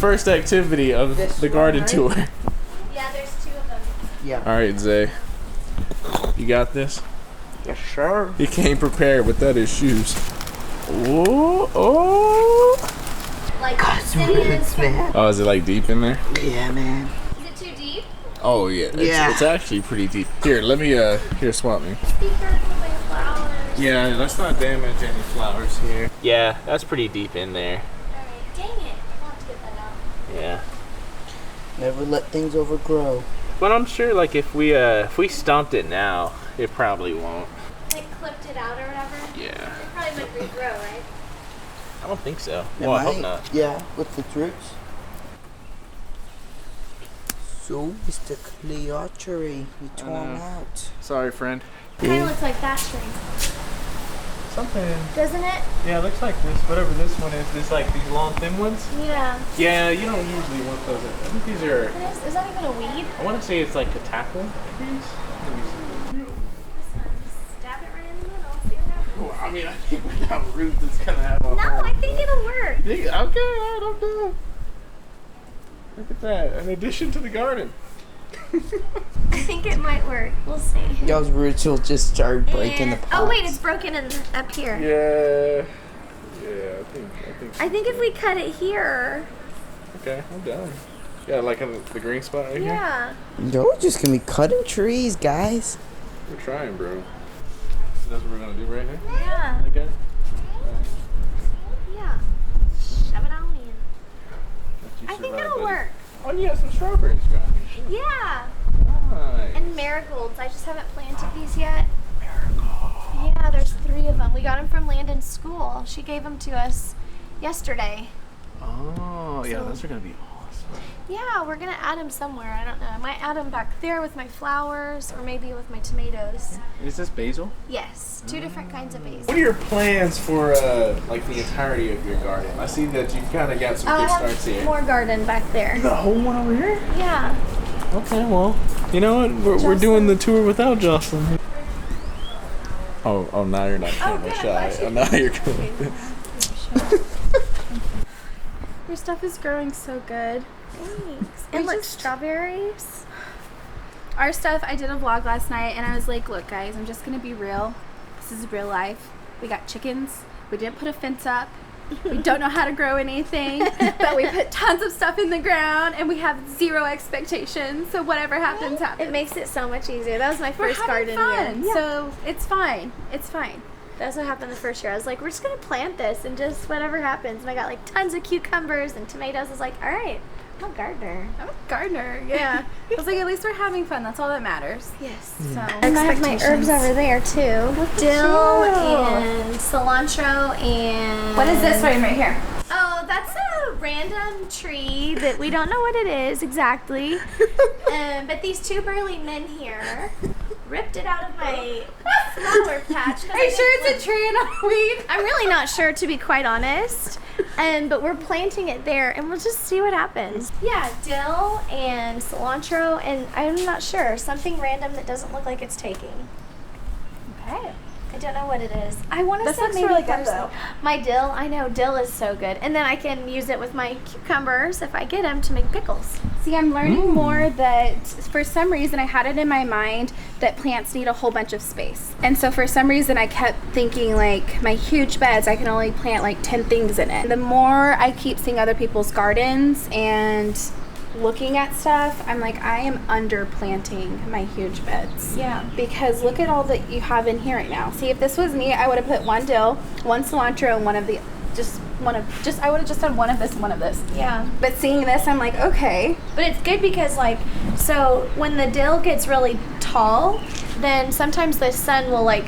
first activity of the garden tour. Yeah, there's 2 of them. Yeah. All right, Zay. You got this? Yes, sir. He came prepared without his shoes. Oh. Like, Roots, man. Oh, is it like deep in there? Yeah, man. Is it too deep? Oh yeah. It's actually pretty deep. Here, let me here swap me. Be careful with your flowers. Yeah, let's not damage any flowers here. Yeah, that's pretty deep in there. Alright, dang it. I'll have to get that out. Yeah. Never let things overgrow. But I'm sure like if we stomped it now, it probably won't. Like clipped it out or whatever? Yeah. It probably would regrow, right? I don't think so. It Well, I might. hope not. Yeah, with the roots. So, Mr. Cleartree, you torn out. Sorry, friend. Kind of looks like that tree. Something. Doesn't it? Yeah, it looks like this. Whatever this one is. This like these long thin ones. Yeah. Yeah, you don't usually want those. I think these are. Is that even a weed? I want to say it's like catappa trees. Let me see. Stab it right in the middle. See what happens. Well, I mean, I think without roots, it's gonna have a. No, I think it'll work. Okay, I don't know. Look at that. An addition to the garden. I think it might work. We'll see. Those roots will just start breaking the pots. Oh wait, it's broken up here. Yeah. Yeah, I think if we cut it here. Okay, I'm done. Yeah, like in the green spot right here? Yeah. You're just gonna be cutting trees, guys. We're trying, bro. That's what we're gonna do right here? Yeah. Okay. Yeah. Shove it on in. I think it'll work. Oh, and you have some strawberries, guys. Yeah. Nice. And marigolds. I just haven't planted these yet. Marigolds. Yeah, there's 3 of them. We got them from Landon's school. She gave them to us yesterday. Oh, yeah, So- those are gonna be awesome. Yeah, we're gonna add them somewhere. I don't know. I might add them back there with my flowers, or maybe with my tomatoes. Is this basil? Yes, 2 different kinds of basil. What are your plans for like the entirety of your garden? I see that you've kind of got some I good have starts here. more garden back there. You got a whole one over here? Yeah. Okay, well, you know what? We're doing the tour without Jocelyn. Oh, now you're not camera good, shy. I'm glad Oh, now you're good. Your stuff is growing so good. Thanks. We And look, just- strawberries. Our stuff, I did a vlog last night and I was like, look guys, I'm just gonna be real. This is real life. We got chickens. We didn't put a fence up. We don't know how to grow anything, but we put tons of stuff in the ground and we have 0 expectations. So whatever happens, happens. It makes it so much easier. That was my We're first having garden fun, year. so it's fine. It's fine. That's what happened the first year. I was like, we're just gonna plant this and just whatever happens. And I got like tons of cucumbers and tomatoes. I was like, all right, I'm a gardener. I'm a gardener, yeah. I was like, at least we're having fun. That's all that matters. Yes. So And I have my herbs over there too. Dill and cilantro and. What is this right here? Oh, that's a random tree that we don't know what it is exactly. But these 2 burly men here ripped it out of my flower patch. Are you sure it's a tree and a weed? I'm really not sure, to be quite honest. But we're planting it there, and we'll just see what happens. Yeah, dill and cilantro, and I'm not sure. Something random that doesn't look like it's taking. Okay. I don't know what it is. I want to This say looks maybe really parsley. good, though. My dill, I know dill is so good. And then I can use it with my cucumbers, if I get them, to make pickles. See, I'm learning more that for some reason I had it in my mind that plants need a whole bunch of space. And so for some reason I kept thinking like my huge beds, I can only plant like 10 things in it. The more I keep seeing other people's gardens and looking at stuff, I'm like, I am under planting my huge beds. Yeah. Because look at all that you have in here right now. See, if this was me, I would have put 1 dill, 1 cilantro, and I would have just done one of this and one of this. Yeah. But seeing this, I'm like, okay. But it's good because, like, so when the dill gets really tall, then sometimes the sun will, like,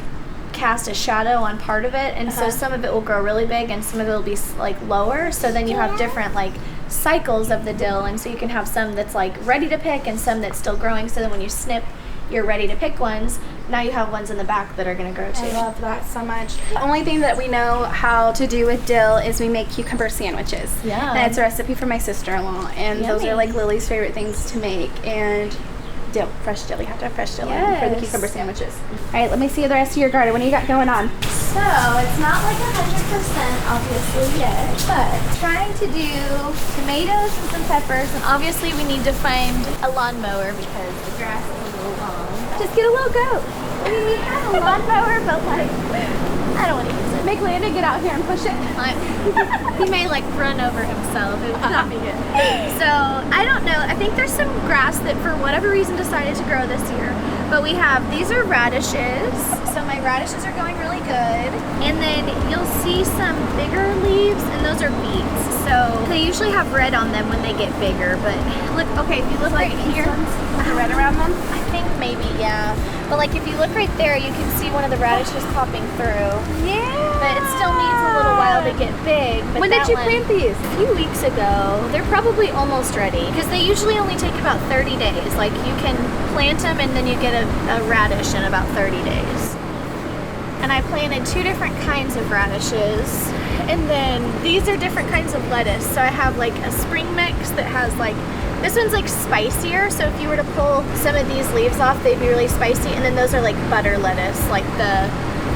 cast a shadow on part of it. And so some of it will grow really big and some of it will be, like, lower. So then you have different, like, cycles of the dill. And so you can have some that's, like, ready to pick and some that's still growing. So then when you snip your ready to pick ones, now you have ones in the back that are going to grow too. I love that so much. The only thing that we know how to do with dill is we make cucumber sandwiches. Yeah. And it's a recipe from my sister-in-law. And those are like Lily's favorite things to make. And dill, fresh dill. You have to have fresh dill in for the Yes. cucumber sandwiches. All right, let me see the rest of your garden. What do you got going on? So it's not like 100% obviously yet, but trying to do tomatoes and some peppers, and obviously we need to find a lawnmower because the grass is a little long. Just get a little goat. I mean, we have a lawnmower, but like, I don't want to use it. Make Landon get out here and push it. He may like run over himself. It would not be good. So I don't know. I think there's some grass that for whatever reason decided to grow this year. But we have, these are radishes. So my radishes are going really good. And then you'll see some bigger leaves, and those are beets. So they usually have red on them when they get bigger. But look, okay, if you look right here, Red around them? I think maybe, yeah. But like if you look right there, you can see one of the radishes popping through. Yeah. But it still needs a little while to get big. But When did you plant these? A few weeks ago. They're probably almost ready because they usually only take about 30 days. Like you can plant them and then you get a radish in about 30 days. And I planted 2 different kinds of radishes. And then these are different kinds of lettuce. So I have like a spring mix that has like, this one's like spicier. So if you were to pull some of these leaves off, they'd be really spicy. And then those are like butter lettuce, like the,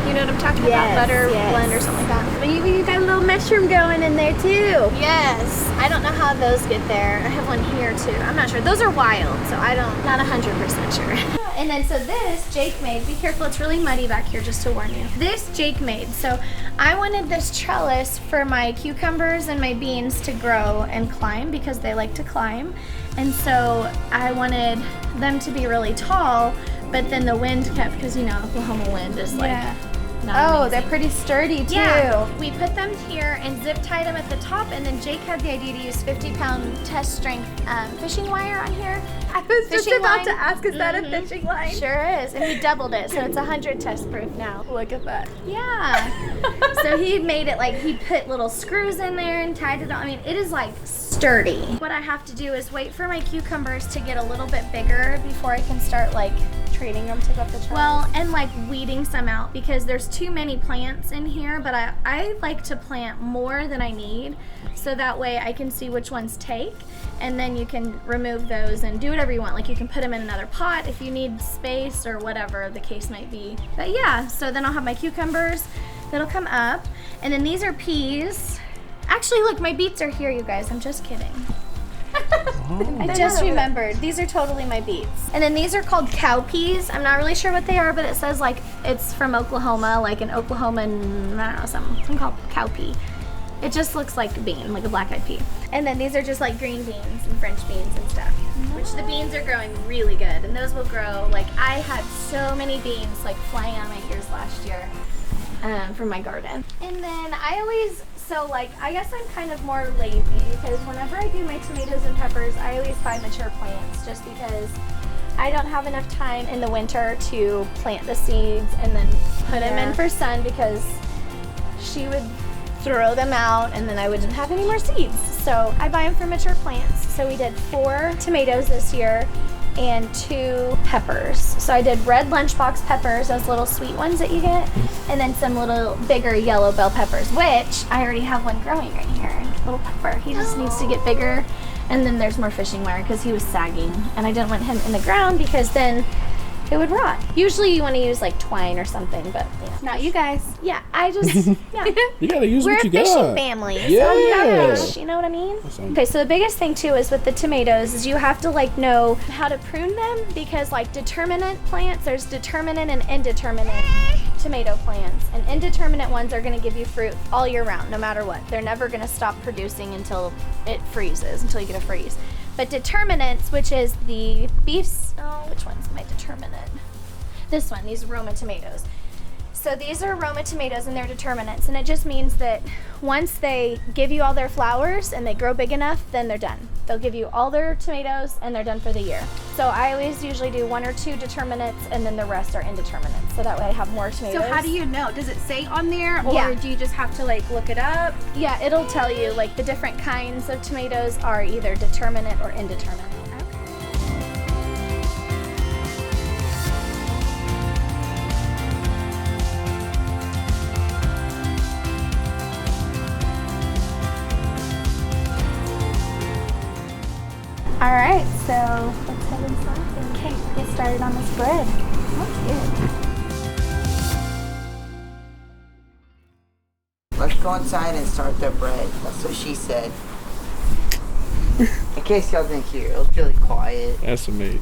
you know what I'm talking about? Butter blend or something like that. But you got a little mushroom going in there too. Yes. I don't know how those get there. I have one here too. I'm not sure. Those are wild, so not 100% sure. And then so this Jake made. Be careful, it's really muddy back here, just to warn you. This Jake made. So I wanted this trellis for my cucumbers and my beans to grow and climb because they like to climb. And so I wanted them to be really tall, but then the wind kept, because you know Oklahoma wind is like not amazing. They're pretty sturdy too. Yeah, we put them here and zip tied them at the top, and then Jake had the idea to use 50-pound test strength fishing wire on here. I was just Fishing about line. to ask, is that a fishing line? Sure is, and we doubled it, so it's 100 test proof now. Look at that. Yeah. So he made it like he put little screws in there and tied it on. I mean, it is like sturdy. What I have to do is wait for my cucumbers to get a little bit bigger before I can start like Trading them to go up the trellis. well, and like weeding some out because there's too many plants in here, but I like to plant more than I need so that way I can see which ones take, and then you can remove those and do whatever you want. Like you can put them in another pot if you need space or whatever the case might be. But yeah, so then I'll have my cucumbers that'll come up, and then these are peas. Actually, look, my beets are here, you guys. I'm just kidding. I just remembered. These are totally my beets. And then these are called cow peas. I'm not really sure what they are, but it says like it's from Oklahoma, like an Oklahoman, I don't know, something called cow pea. It just looks like a bean, like a black-eyed pea. And then these are just like green beans and French beans and stuff, which the beans are growing really good. And those will grow, like I had so many beans like flying out of my ears last year from my garden. And then I guess I'm kind of more lazy because whenever I do my tomatoes and peppers, I always buy mature plants just because I don't have enough time in the winter to plant the seeds and then put them in for sun because she would throw them out and then I wouldn't have any more seeds. So I buy them for mature plants. So we did 4 tomatoes this year and 2 peppers. So I did red lunchbox peppers, those little sweet ones that you get, and then some little bigger yellow bell peppers, which I already have one growing right here, little pepper. He just needs to get bigger. And then there's more fishing wire because he was sagging, and I didn't want him in the ground because then it would rot. Usually you want to use like twine or something, but Not you guys. yeah, I just, yeah. You gotta use We're what a you fishing got. family, so Yeah. you gotta fish, you know what I mean? Awesome. Okay, so the biggest thing too is with the tomatoes is you have to like know how to prune them because like determinate plants, there's determinate and indeterminate tomato plants. And indeterminate ones are gonna give you fruit all year round, no matter what. They're never gonna stop producing until it freezes, until you get a freeze. But determinants, which is the beefs, which one's my determinant? This one, these Roma tomatoes. So these are Roma tomatoes and they're determinants, and it just means that once they give you all their flowers and they grow big enough, then they're done. They'll give you all their tomatoes and they're done for the year. So I always usually do 1 or 2 determinants and then the rest are indeterminate. So that way I have more tomatoes. So how do you know? Does it say on there, or Yeah. do you just have to like look it up? Yeah, it'll tell you like the different kinds of tomatoes are either determinate or indeterminate. All right, so let's head inside and get started on this bread. Looks good. let's go inside and start the bread. That's what she said. In case y'all didn't hear, it was really quiet. SMH.